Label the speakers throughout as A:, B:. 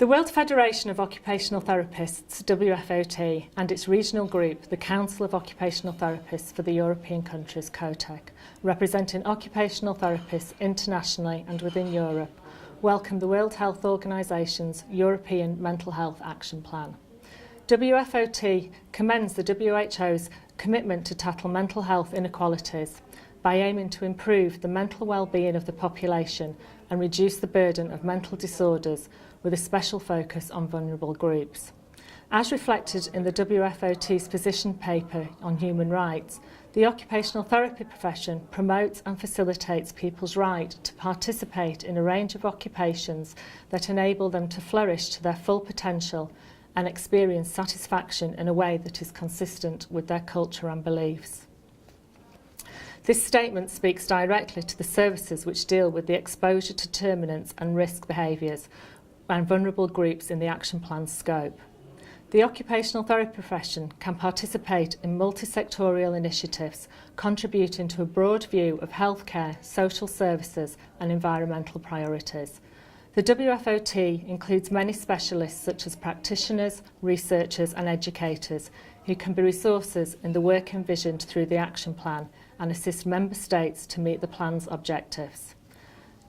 A: The World Federation of Occupational Therapists, WFOT, and its regional group, the Council of Occupational Therapists for the European countries, COTEC, representing occupational therapists internationally and within Europe, welcome the World Health Organisation's European Mental Health Action Plan. WFOT commends the WHO's commitment to tackle mental health inequalities by aiming to improve the mental well-being of the population and reduce the burden of mental disorders with a special focus on vulnerable groups. As reflected in the WFOT's position paper on human rights, the occupational therapy profession promotes and facilitates people's right to participate in a range of occupations that enable them to flourish to their full potential and experience satisfaction in a way that is consistent with their culture and beliefs. This statement speaks directly to the services which deal with the exposure to determinants and risk behaviours and vulnerable groups in the action plan's scope. The occupational therapy profession can participate in multi-sectorial initiatives contributing to a broad view of healthcare, social services and environmental priorities. The WFOT includes many specialists such as practitioners, researchers and educators who can be resources in the work envisioned through the action plan and assist member states to meet the plan's objectives.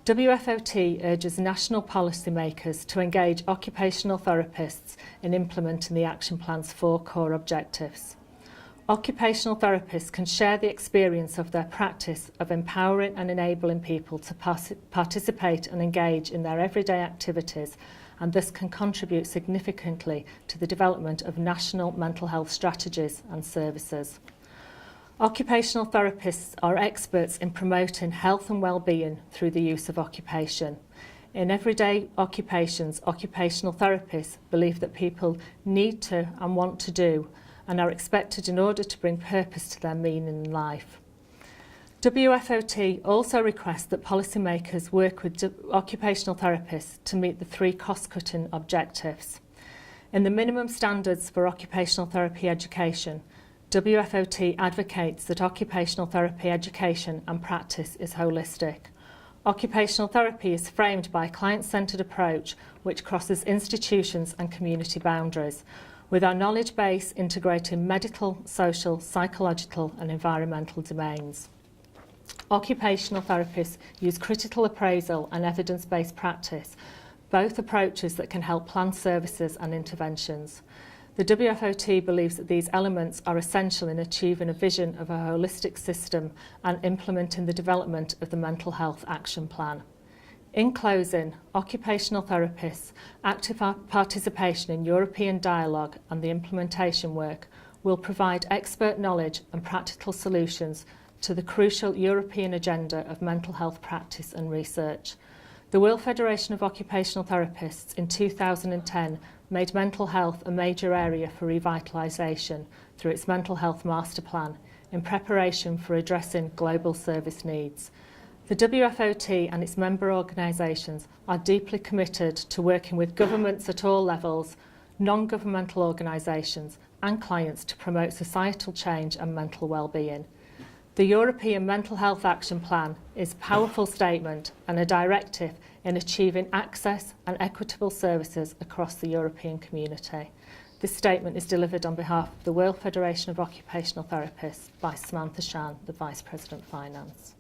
A: WFOT urges national policymakers to engage occupational therapists in implementing the action plan's 4 core objectives. Occupational therapists can share the experience of their practice of empowering and enabling people to participate and engage in their everyday activities, and thus can contribute significantly to the development of national mental health strategies and services. Occupational therapists are experts in promoting health and well-being through the use of occupation. In everyday occupations, occupational therapists believe that people need to and want to do and are expected in order to bring purpose to their meaning in life. WFOT also requests that policymakers work with occupational therapists to meet the 3 cost-cutting objectives. In the minimum standards for occupational therapy education, WFOT advocates that occupational therapy education and practice is holistic. Occupational therapy is framed by a client-centred approach which crosses institutions and community boundaries, with our knowledge base integrating medical, social, psychological and environmental domains. Occupational therapists use critical appraisal and evidence-based practice, both approaches that can help plan services and interventions. The WFOT believes that these elements are essential in achieving a vision of a holistic system and implementing the development of the Mental Health Action Plan. In closing, occupational therapists' active participation in European dialogue and the implementation work will provide expert knowledge and practical solutions to the crucial European agenda of mental health practice and research. The World Federation of Occupational Therapists in 2010 made mental health a major area for revitalisation through its Mental Health Master Plan in preparation for addressing global service needs. The WFOT and its member organisations are deeply committed to working with governments at all levels, non-governmental organisations and clients to promote societal change and mental well-being. The European Mental Health Action Plan is a powerful statement and a directive in achieving access and equitable services across the European community. This statement is delivered on behalf of the World Federation of Occupational Therapists by Samantha Shann, the Vice President Finance.